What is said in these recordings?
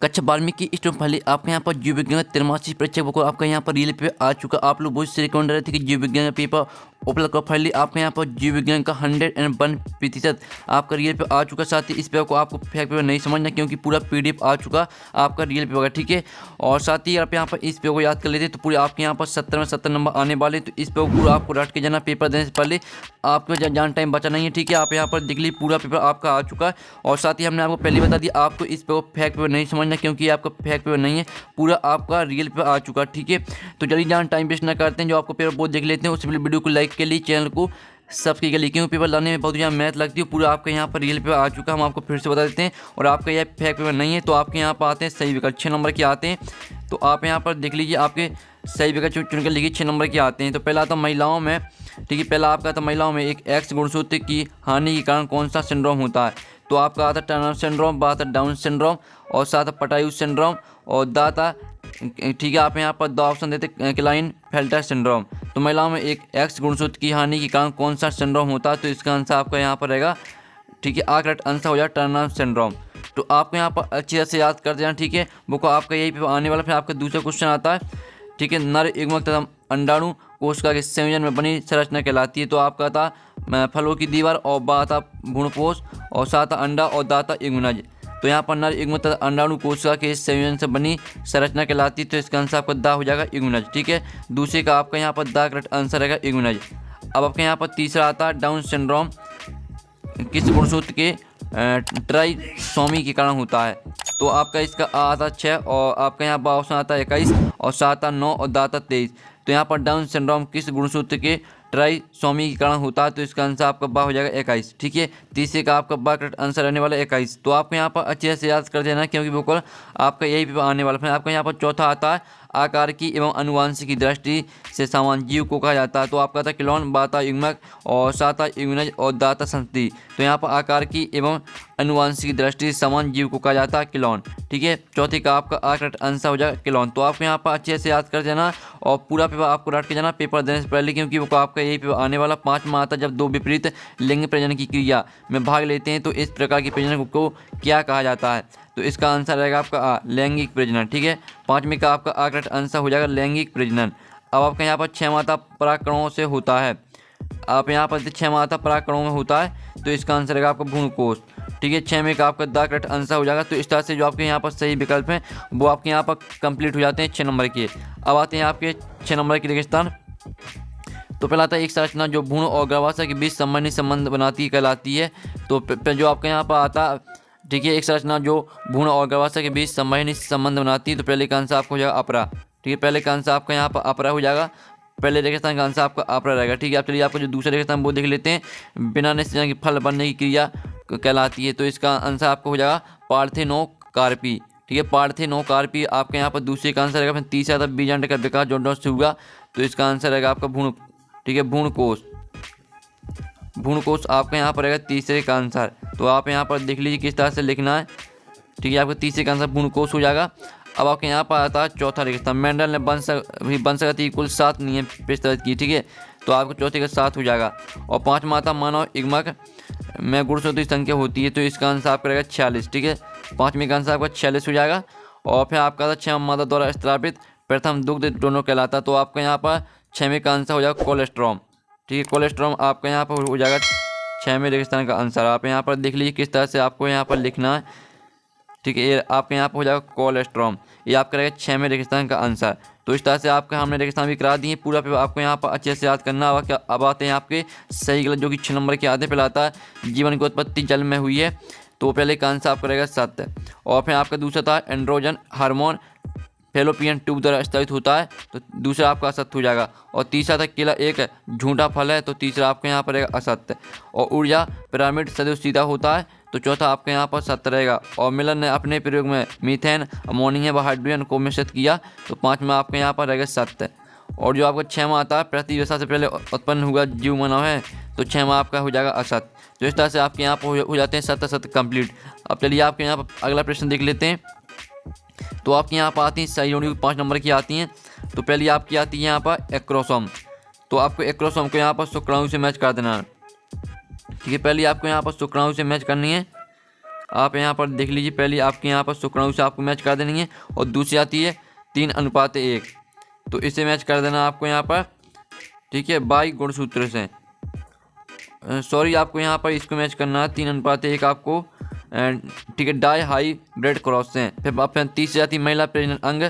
कक्षा 12वीं की स्टूडेंट फाइल आपके यहाँ पर जीव विज्ञान 83 परीक्षा को आपका यहाँ पर रियल पेपर आ चुका। आप लोग बहुत से रिकमेंड रहे थे कि जीव विज्ञान का पेपर उपलब्ध कर फाइनली आपके यहाँ पर जीव विज्ञान का 101% आपका रियल पेपर आ चुका। साथ ही इस पेपर को आपको फेक पेपर नहीं समझना, क्योंकि पूरा PDF आ चुका आपका रियल पेपर का, ठीक है। और साथ ही आप यहाँ पर इस पेपर को याद कर लेते तो पूरे आपके यहाँ पर 70 में 70 नंबर आने वाले। तो इस पेपर पूरा आपको रट के जाना, पेपर देने से पहले आपको जान टाइम बचा नहीं है, ठीक है। आप यहाँ पर देख लीजिए पूरा पेपर आपका आ चुका है। और साथ ही हमने आपको पहले बता दिया आपको इस पेपर फेक पेपर नहीं समझना, क्योंकि आपका फेक पेपर नहीं है, पूरा आपका रियल पेपर आ चुका, ठीक है। तो जल्दी जान टाइम वेस्ट ना करते हैं, जो आपको पेपर बहुत देख लेते हैं उससे पहले वीडियो को लाइक के लिए चैनल को सब्सक्राइब कर लिए, क्योंकि पेपर लाने में बहुत ज़्यादा मेहनत लगती है। पूरा आपका यहाँ पर रियल पेपर आ चुका है, हम आपको फिर से बता देते हैं। और आपका यह फेक पेपर नहीं है, तो आपके यहाँ पर आते हैं सही विकल्प 6 नंबर के आते हैं। तो आप यहाँ पर देख लीजिए आपके सही विकल्प चुन कर लिखिए 6 नंबर के आते हैं। तो पहला आता महिलाओं में, ठीक है, पहला आपका था महिलाओं में एक एक्स गुणसूत्र की हानि के कारण कौन सा सिंड्रोम होता है। तो आपका आता टर्नर सिंड्रोम, बात है डाउन सिंड्रोम, और साथ पटायु सिंड्रोम, और दाता, ठीक है। आप यहाँ पर दो ऑप्शन देते क्लाइन फेल्टर सिंड्रोम। तो महिलाओं में एक एक्स गुणसूत्र की हानि के कारण कौन सा सिंड्रोम होता है, तो इसका आंसर आपका यहाँ पर रहेगा, ठीक है। करेक्ट आंसर हो जाए टर्नर सिंड्रोम। तो आपको यहाँ पर अच्छी तरह से याद कर देना, ठीक है। बुक आपका यही पेपर आने वाला। फिर आपका दूसरा क्वेश्चन आता है, ठीक है, नर युग्मक तथा अंडाणु कोशिका के संयोजन में बनी संरचना कहलाती है। तो आपका था फलों की दीवार, और बाता भ्रूणपोष, और साथ अंडा, और दाता युग्मनज। तो यहाँ पर नर युग्मक तथा अंडाणु कोशिका के संयोजन से बनी संरचना कहलाती है। तो इसका आंसर आपका दा हो जाएगा युग्मनज, ठीक है। दूसरे का आपका यहाँ पर दा करेक्ट आंसर रहेगा युग्मनज। अब आपके यहाँ पर तीसरा आता है डाउन सिंड्रोम किस गुणसूत्र के ट्राइसोमी के कारण होता है। तो आपका इसका आता 6, और आपका यहाँ पर ऑप्शन आता है 21, और सात 9, और दाता 23। तो यहाँ पर डाउन सिंड्रोम किस गुणसूत्र के ट्राइसोमी के कारण होता है। तो इसका आंसर आपका बा हो जाएगा 21, ठीक है। तीसरे का आपका बा करेक्ट आंसर रहने वाला 21। तो आपको यहाँ पर अच्छे से याद कर देना, क्योंकि बिल्कुल आपका यही पेपर आने वाला। फिर आपका यहाँ पर चौथा आता है आकार की एवं अनुवांशिक की दृष्टि से समान जीव को कहा जाता है। तो आपका था क्लोन, बाता युग्मक, और साता युग्मनज, और दाता संतति। तो यहाँ पर आकार की एवं अनुवांशिक की दृष्टि से समान जीव को कहा जाता है क्लोन, ठीक है। चौथे का आपका करेक्ट आंसर हो जाएगा क्लोन। तो आपको यहाँ पर अच्छे से याद कर देना, और पूरा पेपर आपको रट के जाना पेपर देने से पहले, क्योंकि वो आपका यही पेपर आने वाला। 5वां आता जब दो विपरीत लिंग प्रजनन की क्रिया में भाग लेते हैं, तो इस प्रकार की प्रजनन को क्या कहा जाता है। तो इसका आंसर रहेगा आपका लैंगिक प्रजनन, ठीक है। 5वें का आपका करेक्ट आंसर हो जाएगा लैंगिक प्रजनन। अब आपका यहाँ पर 6वां आता परागकणों से होता है। आप यहाँ पर 6वां आता परागकणों में होता है, तो इसका आंसर रहेगा आपका भ्रूणकोष, ठीक है। 6वें का आपका दा करेक्ट आंसर हो जाएगा। तो इस तरह से जो आपके यहाँ पर सही विकल्प हैं वो आपके यहाँ पर कंप्लीट हो जाते हैं 6 नंबर के। अब आते हैं आपके 6 नंबर के रेगिस्तान। तो पहला आता है एक संरचना जो भ्रूण और गर्भाशय के बीच संबंध बनाती कहलाती है। तो जो आपके यहाँ पर आता, ठीक है, एक संरचना जो भ्रूण और गर्भाशय के बीच संबंध बनाती है। तो पहले का आंसर आपको हो जाएगा अपरा, ठीक है। पहले का आंसर आपका यहाँ पर अपरा हो जाएगा। पहले रेगिस्तान का आंसर आपका अपरा रहेगा, ठीक है। आप चलिए आपको जो दूसरा रेगिस्तान वो देख लेते हैं। बिना निश्चय की फल बनने की क्रिया कहलाती है। तो इसका आंसर आपको हो जाएगा पार्थेनोकार्पी, ठीक है। पार्थेनोकार्पी आपके यहाँ पर दूसरे का आंसर रहेगा। फिर तीसरा था बीजांड का विकास जोड़ों से हुआ। तो इसका आंसर रहेगा आपका भ्रूण, ठीक है, भ्रूणकोष। भ्रूणकोष आपका यहाँ पर रहेगा तीसरे का आंसर। तो आप यहाँ पर देख लीजिए किस तरह से लिखना है, ठीक है। आपका तीसरे का आंसर भ्रूणकोष हो जाएगा। अब आपके यहाँ पर आता है चौथा रेगिस्तान। मेंडल ने वंशगति कुल 7 नियम प्रस्तावित किए, ठीक है। तो आपको चौथे का 7 हो जाएगा। और 5वां आता मानव युग्मक में गुणसूत्रों की संख्या होती है। तो इसका आंसर आपका रहेगा 46, ठीक है। 5वें का आंसर आपका 46 हो जाएगा। और फिर आपका था 6वां मादा द्वारा स्थापित प्रथम दुग्ध डोनर कहलाता। तो आपका यहाँ पर 6वें का आंसर हो जाएगा कोलेस्ट्रॉम, ठीक है। कोलेस्ट्रॉम आपका यहाँ पर हो जाएगा 6वें रेगिस्तान का आंसर। आप यहाँ पर देख लीजिए किस तरह से आपको यहाँ पर लिखना है, ठीक है। ये आपके यहाँ पर हो जाएगा कोलेस्ट्रॉम, ये आपका रहेगा 6वें रेगिस्तान का आंसर। तो इस तरह से आपका हमने रेगिस्तान भी करा दिए। पूरा पेपर आपको यहाँ पर अच्छे से याद करना। अब आते हैं आपके सही गलत, जो कि 6 नंबर के आते। पहले आता है जीवन की उत्पत्ति जल में हुई है। तो पहले का आंसर आपका रहेगा सत्य। और फिर आपका दूसरा था एंड्रोजन हार्मोन फेलोपियन ट्यूब द्वारा स्थित होता है। तो दूसरा आपका असत्य हो जाएगा। और तीसरा था केला एक झूठा फल है। तो तीसरा आपके यहाँ पर रहेगा असत्य। और ऊर्जा पिरामिड सदैव सीधा होता है। तो चौथा आपके यहाँ पर सत्य रहेगा। और मिलन ने अपने प्रयोग में मीथेन, अमोनिया व हाइड्रोजन को मिश्रित किया। तो 5वां आपके यहाँ पर रहेगा सत्य। और जो आपका 6वां आता है पृथ्वी वर्षा से पहले उत्पन्न हुआ जीव मानव है। तो 6वां आपका हो जाएगा असत्य। तो इस तरह से आपके यहाँ पर हो जाते हैं सत्य सत्य कंप्लीट। अब चलिए आपके यहाँ पर अगला प्रश्न देख लेते हैं। तो आपके यहाँ पर आती हैं सही जोड़ी 5 नंबर की आती हैं। तो पहली आपकी आती है यहाँ पर एक्रोसोम। तो आपको एक्रोसोम को यहाँ पर शुक्राणु से मैच कर देना, ठीक है। पहले आपको यहाँ पर शुक्राणु से मैच करनी है। आप यहाँ पर देख लीजिए, पहले आपके यहाँ पर शुक्राणु से आपको मैच कर देनी है और दूसरी आती है 3:1, तो इसे मैच कर देना आपको यहाँ पर, ठीक है, बाई गुणसूत्र से। सॉरी, आपको यहाँ पर इसको मैच करना है 3:1 आपको, ठीक है, डाई हाई ब्रेड क्रॉस से। फिर तीसरी आती है महिला प्रजनन अंग,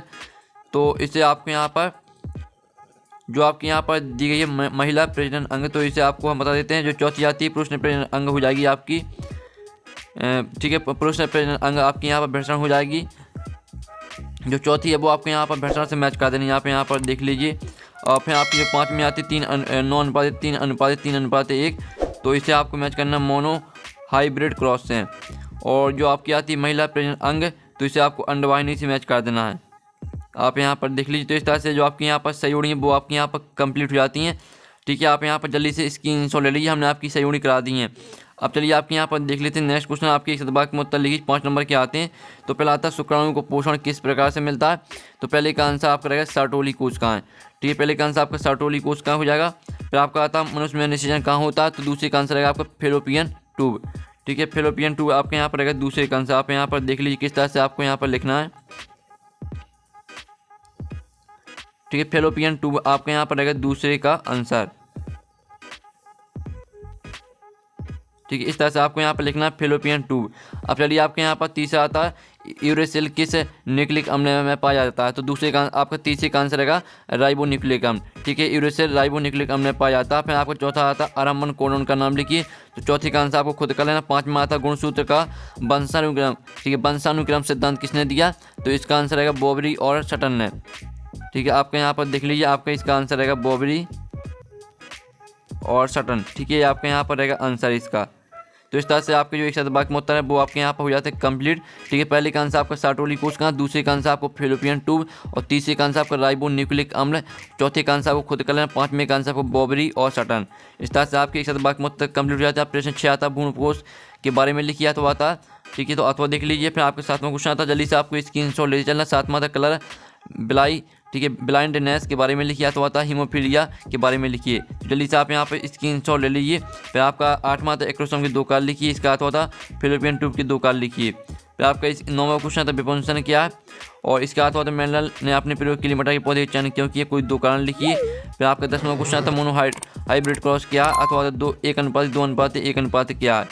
तो इसे आपको यहाँ पर जो आपके यहाँ पर दी गई है महिला प्रजनन अंग, तो इसे आपको हम बता देते हैं। जो चौथी आती है पुरुष प्रजनन अंग हो जाएगी आपकी, ठीक है, पुरुष प्रजनन अंग आपकी यहाँ पर भेषण हो जाएगी। जो चौथी है वो आपके यहाँ पर भेषण से मैच कर देनी है, आप यहाँ पर देख लीजिए। और फिर आपकी जो पाँचवीं आती है 3:3:1, तो इसे आपको मैच करना मोनो हाइब्रिड क्रॉस से। और जो आपकी आती है महिला प्रजनन अंग, तो इसे आपको अंडवाहिनी से मैच कर देना है, आप यहाँ पर देख लीजिए। तो इस तरह से जो आपकी यहाँ पर सही जोड़ी है वो आपकी यहाँ पर कंप्लीट हो जाती हैं, ठीक है। आप यहाँ पर जल्दी से स्क्रीनशॉट ले लीजिए, हमने आपकी सही जोड़ी करा दी है। अब चलिए आपके यहाँ पर देख लेते हैं नेक्स्ट क्वेश्चन। आपके 1 बाग में उत्तर लिखिए, 5 नंबर के आते हैं। तो पहला आता है शुक्राणु को पोषण किस प्रकार से मिलता है। तो पहले का आंसर आपका रहेगा सर्टोली कोशिकाएं, ठीक है, पहले का आंसर आपका सर्टोली कोशिकाएं हो जाएगा। फिर आपका आता है मनुष्य में निषेचन कहाँ होता है, तो दूसरे का आंसर रहेगा आपका फेलोपियन ट्यूब, ठीक है, फेलोपियन ट्यूब आपके यहाँ पर रहेगा दूसरे का आंसर। आप यहाँ पर देख लीजिए किस तरह से आपको यहाँ पर लिखना है, ठीक है, फेलोपियन ट्यूब आपके यहाँ पर रहेगा दूसरे का आंसर, ठीक है, इस तरह से आपको यहाँ पर लिखना है फेलोपियन ट्यूब। अब चलिए आपके यहाँ पर तीसरा आता है यूरेसिल किस न्यूक्लिक अम्ल में पाया जाता है। तो दूसरे का आपका तीसरे का आंसर रहेगा राइबोन्यूक्लिक अम्ल, ठीक है, यूरेसिल राइबोन्यूक्लिक अम्ल में पाया जाता है। फिर आपको चौथा आता है अरम्बन कोडोन का नाम लिखिए, तो चौथे का आंसर आपको खुद कर लेना। पाँचवा आता है गुणसूत्र का वंशानुक्रम, ठीक है, वंशानुक्रम सिद्धांत किसने दिया, तो इसका आंसर रहेगा बोबरी और सटन ने, ठीक है, आपके यहाँ पर देख लीजिए, आपका इसका आंसर रहेगा बोबरी और सटन, ठीक है, आपके यहाँ पर रहेगा आंसर इसका। तो इस तरह से आपके जो 1 बाग में उत्तर है वो आपके यहाँ पर हो जाते हैं कंप्लीट, ठीक है। पहले का आंसर आपका सर्टोली कोशिका, दूसरे का आंसर आपको फेलोपियन ट्यूब, और तीसरे का आंसर आपका राइबोन्यूक्लिक अम्ल, चौथे का आंसर आपको खुद कर लेना, पाँचवें का आंसर आपको बोबरी और सटन। इस तरह से आपके 1 बाग में उत्तर कंप्लीट हो जाता है। प्रश्न 6 आता है भ्रूणकोश के बारे में लिखिए अथवा आता, ठीक है, तो अथवा देख लीजिए। फिर आपके 7वां क्वेश्चन आता है, जल्दी से आपको स्क्रीनशॉट ले चलना। 7वां आता कलर ब्लाई, ठीक है, ब्लाइंडनेस के बारे में लिखिए अथवा था हीमोफीलिया के बारे में लिखिए, जल्दी से आप यहाँ पर स्क्रीनशॉट ले लीजिए। फिर आपका 8वां था एक्रोसोम के 2 काल लिखिए, इसका अथवा था फेलोपियन ट्यूब के 2 काल लिखिए। फिर आपका 9वां क्वेश्चन था विपुंसन क्या है, और इसका अथवा था मेंडल ने अपने प्रयोग के लिए मटर के पौधे चयन क्यों किए, कोई 2 कारण लिखिए। फिर आपका 10वां क्वेश्चन था मोनो हाइब्रिड क्रॉस क्या है, अथवा 1:2:1 क्या है।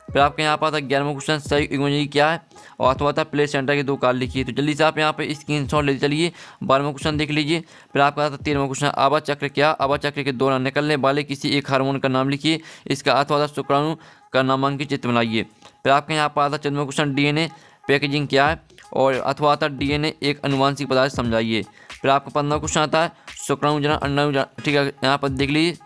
फिर आपके यहाँ पर आता 11वां क्वेश्चन सही इमोजी क्या है, और अथवा था प्लेसेंटा के 2 काल लिखिए, तो जल्दी से आप यहाँ पे स्क्रीनशॉट ले चलिए। 12वां क्वेश्चन देख लीजिए। फिर आपका आता 13वां क्वेश्चन आबा चक्र क्या, आबा चक्र के दौरान निकलने वाले किसी एक हार्मोन का नाम लिखिए, इसका अथवा था शुक्राणु का नामांकित चित्र बनाइए। फिर आपके यहाँ पर आता 14वां क्वेश्चन डीएनए पैकेजिंग क्या है, और अथवा आता डीएनए एक अनुवांशिक पदार्थ समझाइए। फिर आपका 15वां क्वेश्चन आता है शुक्राणु जनन अंडाणु जनन, ठीक है, यहाँ पर देख लीजिए।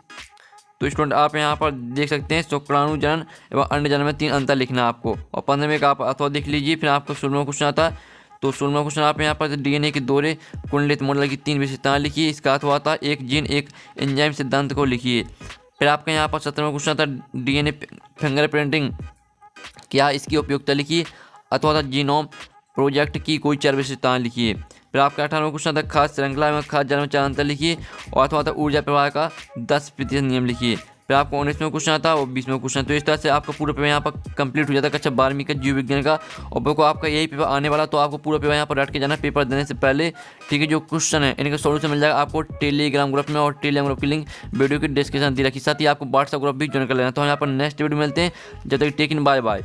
तो स्टूडेंट आप यहाँ पर देख सकते हैं शुक्राणु जनन एवं अंड जनन में 3 अंतर लिखना है आपको, और 15वें का आप अथवा देख लीजिए। फिर आपको 16वां क्वेश्चन आता है, तो 16वां क्वेश्चन आप यहाँ पर डीएनए के दौरे कुंडलित मॉडल की 3 विशेषताएं लिखिए, इसका अथवा आता एक जीन एक एंजाइम सिद्धांत को लिखिए। फिर आपका यहाँ पर 17वां क्वेश्चन आता है डीएनए फिंगरप्रिंटिंग क्या, इसकी उपयोगिता लिखिए, अथवा था जीनोम प्रोजेक्ट की कोई 4 विशेषताएं लिखिए। फिर आपका 18वां क्वेश्चन था खास श्रृंखला में खास जन्म 4 अंतर लिखिए, और अथवा था ऊर्जा प्रवाह का 10% नियम लिखिए। फिर आपको 19वां क्वेश्चन आता है और 20वां क्वेश्चन। तो इस तरह से आपका पूरा पेपर यहाँ पर कंप्लीट हो जाता है कक्षा 12वीं का जीव विज्ञान का, और देखो आपका यही पेपर आने वाला, तो आपको पूरा पेपर यहाँ पर रट के जाना पेपर देने से पहले, ठीक है। जो क्वेश्चन है इनका सॉल्यूशन मिल जाएगा आपको टेलीग्राम ग्रुप में, और टेलीग्राम ग्रुप की लिंक वीडियो की डिस्क्रिप्शन दी रखी, साथ ही आपको व्हाट्सएप ग्रुप भी ज्वाइन कर लेना। तो हम यहाँ पर नेक्स्ट वीडियो मिलते हैं, जब तक टेक इन बाय बाय।